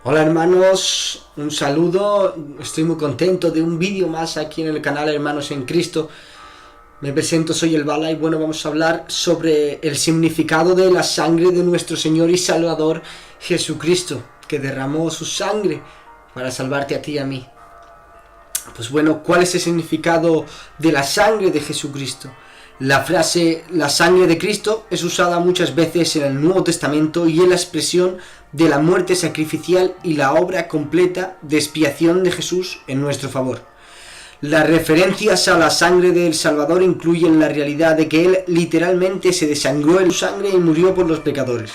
Hola hermanos, un saludo, estoy muy contento de un vídeo más aquí en el canal Hermanos en Cristo. Me presento, soy el Bala y bueno, vamos a hablar sobre el significado de la sangre de nuestro Señor y Salvador Jesucristo, que derramó su sangre para salvarte a ti y a mí. Pues bueno, ¿cuál es el significado de la sangre de Jesucristo? La frase "la sangre de Cristo" es usada muchas veces en el Nuevo Testamento y en la expresión de la muerte sacrificial y la obra completa de expiación de Jesús en nuestro favor. Las referencias a la sangre del Salvador incluyen la realidad de que Él literalmente se desangró en su sangre y murió por los pecadores.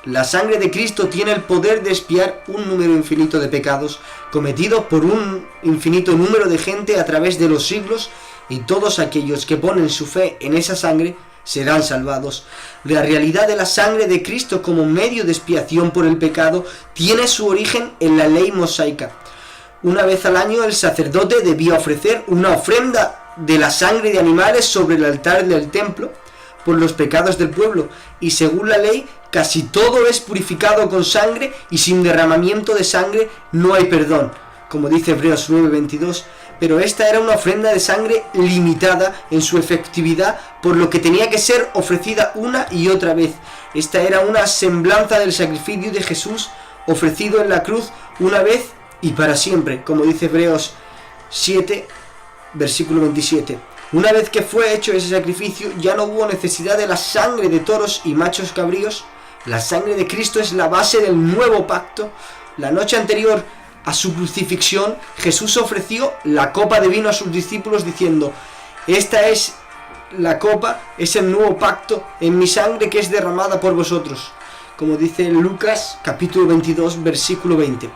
La sangre de Cristo tiene el poder de expiar un número infinito de pecados cometidos por un infinito número de gente a través de los siglos, y todos aquellos que ponen su fe en esa sangre serán salvados. La realidad de la sangre de Cristo como medio de expiación por el pecado tiene su origen en la ley mosaica. Una vez al año el sacerdote debía ofrecer una ofrenda de la sangre de animales sobre el altar del templo por los pecados del pueblo, y según la ley casi todo es purificado con sangre, y sin derramamiento de sangre no hay perdón, como dice Hebreos 9:22. Pero esta era una ofrenda de sangre limitada en su efectividad, por lo que tenía que ser ofrecida una y otra vez. Esta era una semblanza del sacrificio de Jesús ofrecido en la cruz una vez y para siempre, como dice Hebreos 7, versículo 27. Una vez que fue hecho ese sacrificio, ya no hubo necesidad de la sangre de toros y machos cabríos. La sangre de Cristo es la base del nuevo pacto. La noche anterior a su crucifixión, Jesús ofreció la copa de vino a sus discípulos diciendo: "Esta es la copa, es el nuevo pacto en mi sangre que es derramada por vosotros", como dice Lucas capítulo 22 versículo 20.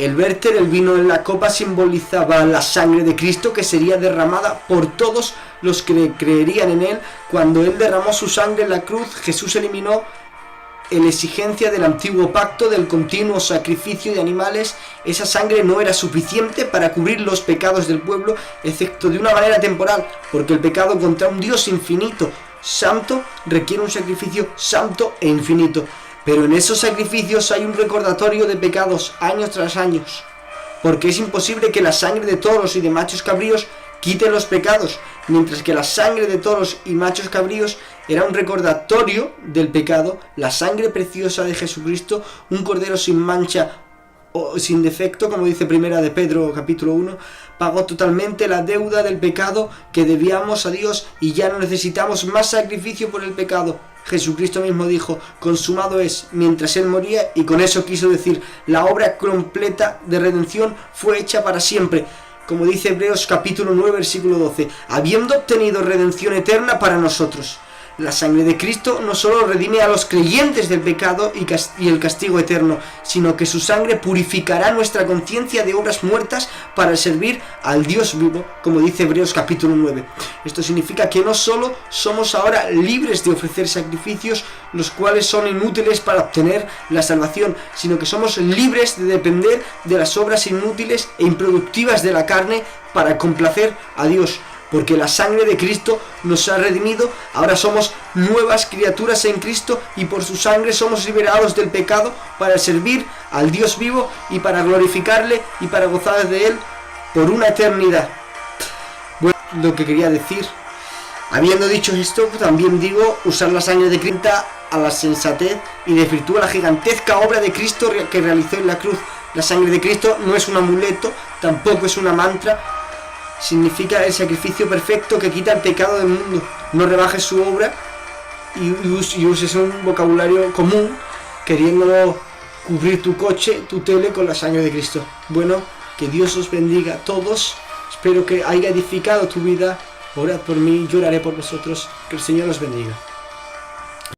El verter el vino en la copa simbolizaba la sangre de Cristo que sería derramada por todos los que creerían en Él. Cuando Él derramó su sangre en la cruz, Jesús eliminó la exigencia del antiguo pacto del continuo sacrificio de animales. Esa sangre no era suficiente para cubrir los pecados del pueblo, excepto de una manera temporal, porque el pecado contra un Dios infinito, santo, requiere un sacrificio santo e infinito. Pero en esos sacrificios hay un recordatorio de pecados años tras años, porque es imposible que la sangre de toros y de machos cabríos quite los pecados, mientras que la sangre de toros y machos cabríos era un recordatorio del pecado. La sangre preciosa de Jesucristo, un cordero sin mancha o sin defecto, como dice Primera de Pedro capítulo 1, pagó totalmente la deuda del pecado que debíamos a Dios, y ya no necesitamos más sacrificio por el pecado. Jesucristo mismo dijo: "Consumado es", mientras Él moría, y con eso quiso decir: la obra completa de redención fue hecha para siempre, como dice Hebreos capítulo 9 versículo 12, habiendo obtenido redención eterna para nosotros. La sangre de Cristo no solo redime a los creyentes del pecado y el castigo eterno, sino que su sangre purificará nuestra conciencia de obras muertas para servir al Dios vivo, como dice Hebreos capítulo 9. Esto significa que no solo somos ahora libres de ofrecer sacrificios, los cuales son inútiles para obtener la salvación, sino que somos libres de depender de las obras inútiles e improductivas de la carne para complacer a Dios. Porque la sangre de Cristo nos ha redimido, ahora somos nuevas criaturas en Cristo, y por su sangre somos liberados del pecado para servir al Dios vivo y para glorificarle y para gozar de Él por una eternidad. Bueno, lo que quería decir. Habiendo dicho esto, también digo: usar la sangre de Cristo a la sensatez y desvirtúa la gigantesca obra de Cristo que realizó en la cruz. La sangre de Cristo no es un amuleto, tampoco es una mantra. Significa el sacrificio perfecto que quita el pecado del mundo. No rebajes su obra y uses un vocabulario común queriendo cubrir tu coche, tu tele con la sangre de Cristo. Bueno, que Dios os bendiga a todos. Espero que haya edificado tu vida. Orad por mí, yo oraré por vosotros. Que el Señor os bendiga.